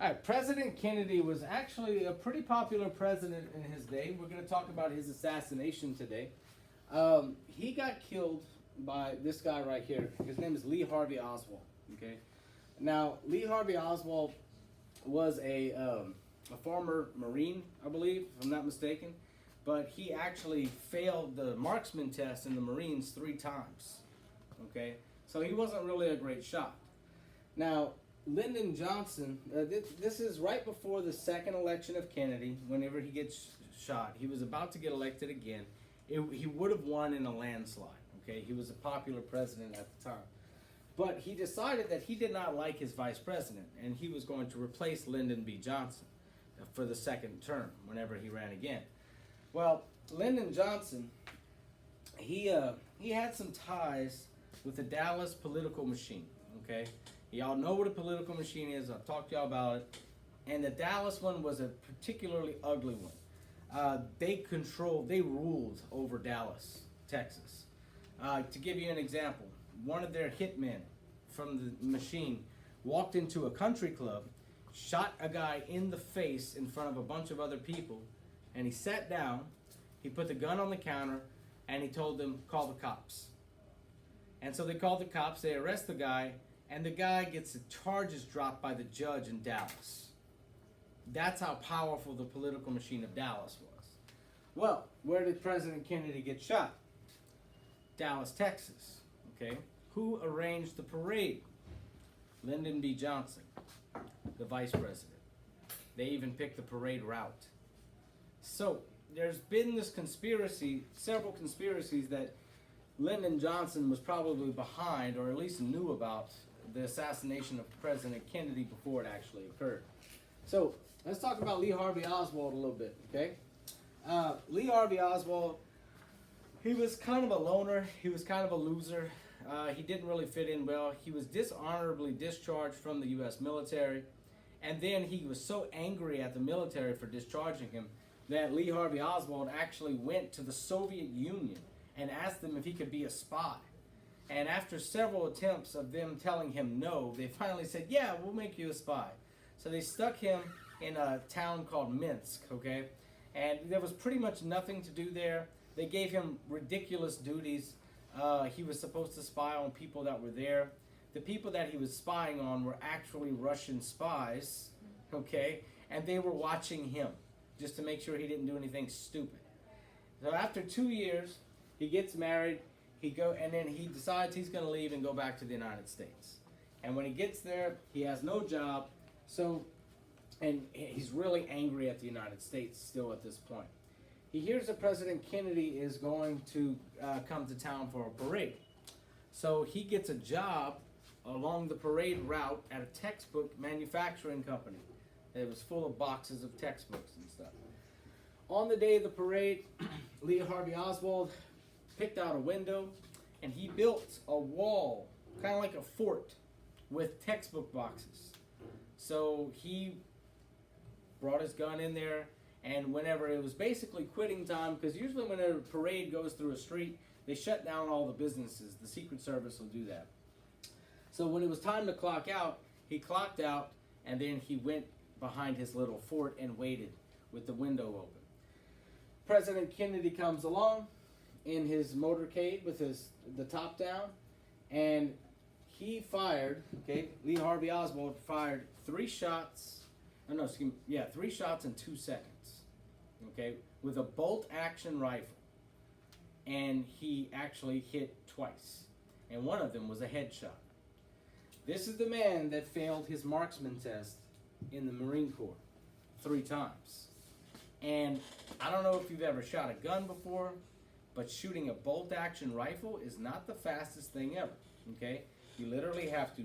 All right, President Kennedy was actually a pretty popular president in his day. We're going to talk about his assassination today. He got killed by this guy right here. His name is Lee Harvey Oswald. Okay, now Lee Harvey Oswald was a former Marine, I believe, if I'm not mistaken, but he actually failed the marksman test in the Marines 3 times. Okay, so he wasn't really a great shot. Now, Lyndon Johnson, this is right before the second election of Kennedy, whenever he gets shot. He was about to get elected again. He would have won in a landslide, okay? He was a popular president at the time. But he decided that he did not like his vice president, and he was going to replace Lyndon B. Johnson for the second term, whenever he ran again. Well, Lyndon Johnson, he had some ties with the Dallas political machine, okay? Y'all know what a political machine is. I've talked to y'all about it. And the Dallas one was a particularly ugly one. They ruled over Dallas, Texas. To give you an example, one of their hitmen from the machine walked into a country club, shot a guy in the face in front of a bunch of other people, and he sat down, he put the gun on the counter, and he told them, call the cops. And so they called the cops, they arrest the guy, and the guy gets the charges dropped by the judge in Dallas. That's how powerful the political machine of Dallas was. Well, where did President Kennedy get shot? Dallas, Texas. Okay. Who arranged the parade? Lyndon B. Johnson, the vice president. They even picked the parade route. So, there's been this conspiracy, several conspiracies that Lyndon Johnson was probably behind, or at least knew about, the assassination of President Kennedy before it actually occurred. So let's talk about Lee Harvey Oswald a little bit, okay? Lee Harvey Oswald, he was kind of a loner. He was kind of a loser. He didn't really fit in well. He was dishonorably discharged from the U.S. military. And then he was so angry at the military for discharging him that Lee Harvey Oswald actually went to the Soviet Union and asked them if he could be a spy. And after several attempts of them telling him no, they finally said, yeah, we'll make you a spy. So they stuck him in a town called Minsk, okay? And there was pretty much nothing to do there. They gave him ridiculous duties. He was supposed to spy on people that were there. The people that he was spying on were actually Russian spies, okay? And they were watching him just to make sure he didn't do anything stupid. So after 2 years, he gets married. And then he decides he's going to leave and go back to the United States. And when he gets there, he has no job. And he's really angry at the United States still at this point. He hears that President Kennedy is going to come to town for a parade. So he gets a job along the parade route at a textbook manufacturing company. It was full of boxes of textbooks and stuff. On the day of the parade, Lee Harvey Oswald picked out a window, and he built a wall, kind of like a fort, with textbook boxes. So he brought his gun in there, and whenever it was basically quitting time, because usually when a parade goes through a street, they shut down all the businesses. The Secret Service will do that. So when it was time to clock out, he clocked out, and then he went behind his little fort and waited with the window open. President Kennedy comes along in his motorcade with the top down, and he fired, okay, Lee Harvey Oswald fired 3 shots, 3 shots in 2 seconds, okay, with a bolt-action rifle, and he actually hit twice, and one of them was a headshot. This is the man that failed his marksman test in the Marine Corps 3 times. And I don't know if you've ever shot a gun before, but shooting a bolt-action rifle is not the fastest thing ever, okay? You literally have to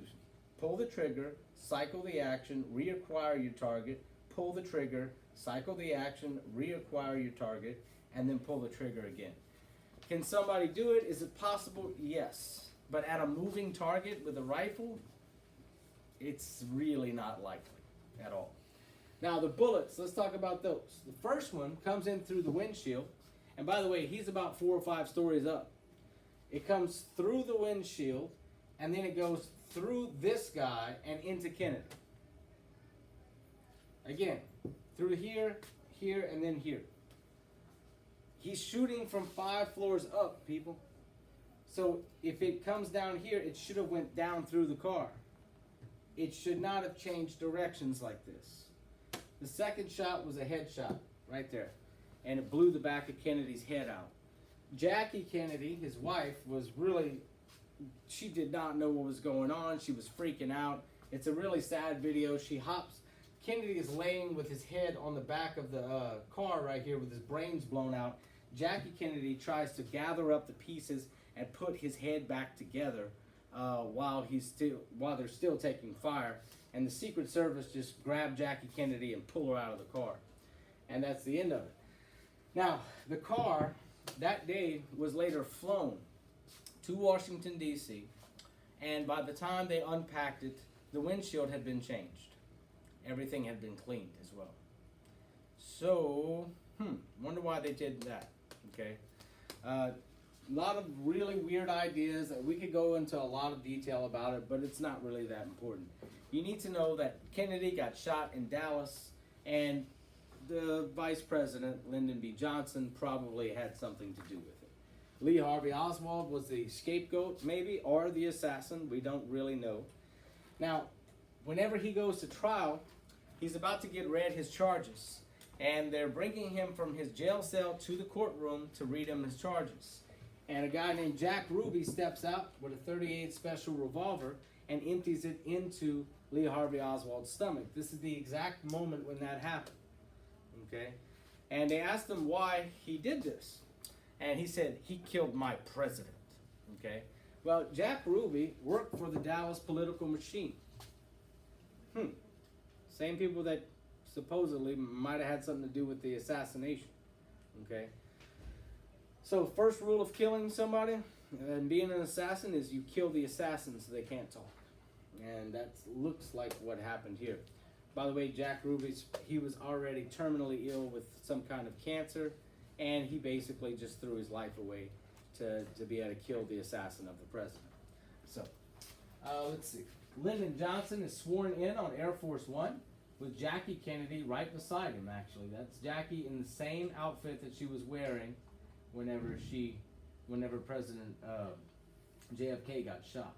pull the trigger, cycle the action, reacquire your target, pull the trigger, cycle the action, reacquire your target, and then pull the trigger again. Can somebody do it? Is it possible? Yes. But at a moving target with a rifle, it's really not likely at all. Now the bullets, let's talk about those. The first one comes in through the windshield. And by the way, he's about 4 or 5 stories up. It comes through the windshield, and then it goes through this guy and into Kennedy. Again, through here, here, and then here. He's shooting from 5 floors up, people. So if it comes down here, it should have went down through the car. It should not have changed directions like this. The second shot was a headshot right there, and it blew the back of Kennedy's head out. Jackie Kennedy, his wife, she did not know what was going on. She was freaking out. It's a really sad video. Kennedy is laying with his head on the back of the car right here with his brains blown out. Jackie Kennedy tries to gather up the pieces and put his head back together while they're still taking fire. And the Secret Service just grabbed Jackie Kennedy and pulled her out of the car. And that's the end of it. Now, the car that day was later flown to Washington, D.C. And by the time they unpacked it, the windshield had been changed. Everything had been cleaned as well. So, wonder why they did that. Okay. A lot of really weird ideas. We could go into a lot of detail about it, but it's not really that important. You need to know that Kennedy got shot in Dallas, and the vice president, Lyndon B. Johnson, probably had something to do with it. Lee Harvey Oswald was the scapegoat, maybe, or the assassin. We don't really know. Now, whenever he goes to trial, he's about to get read his charges, and they're bringing him from his jail cell to the courtroom to read him his charges. And a guy named Jack Ruby steps out with a .38 special revolver and empties it into Lee Harvey Oswald's stomach. This is the exact moment when that happened. Okay? And they asked him why he did this. And he said, he killed my president. Okay? Well, Jack Ruby worked for the Dallas political machine. Same people that supposedly might have had something to do with the assassination. Okay? So, first rule of killing somebody and being an assassin is you kill the assassin so they can't talk. And that looks like what happened here. By the way, Jack Ruby, he was already terminally ill with some kind of cancer, and he basically just threw his life away to be able to kill the assassin of the president. So, let's see. Lyndon Johnson is sworn in on Air Force One with Jackie Kennedy right beside him, actually. That's Jackie in the same outfit that she was wearing whenever President JFK got shot.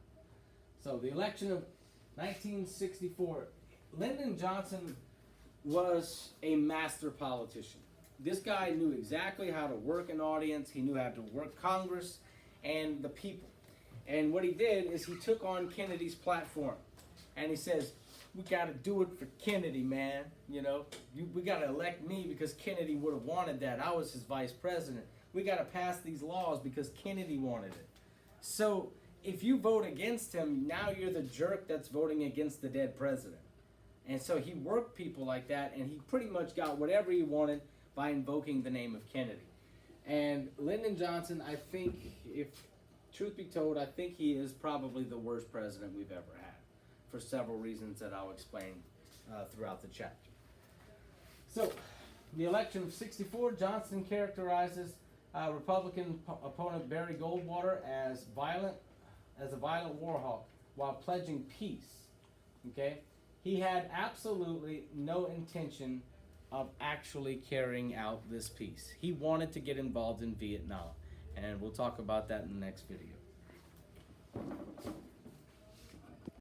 So the election of 1964, Lyndon Johnson was a master politician. This guy knew exactly how to work an audience. He knew how to work Congress and the people. And what he did is he took on Kennedy's platform. And he says, we got to do it for Kennedy, man. You know, we got to elect me because Kennedy would have wanted that. I was his vice president. We got to pass these laws because Kennedy wanted it. So if you vote against him, now you're the jerk that's voting against the dead president. And so he worked people like that, and he pretty much got whatever he wanted by invoking the name of Kennedy. And Lyndon Johnson, I think, if truth be told, I think he is probably the worst president we've ever had, for several reasons that I'll explain throughout the chapter. So, the election of 64, Johnson characterizes Republican opponent Barry Goldwater as a violent war hawk while pledging peace. Okay? He had absolutely no intention of actually carrying out this peace. He wanted to get involved in Vietnam, and we'll talk about that in the next video.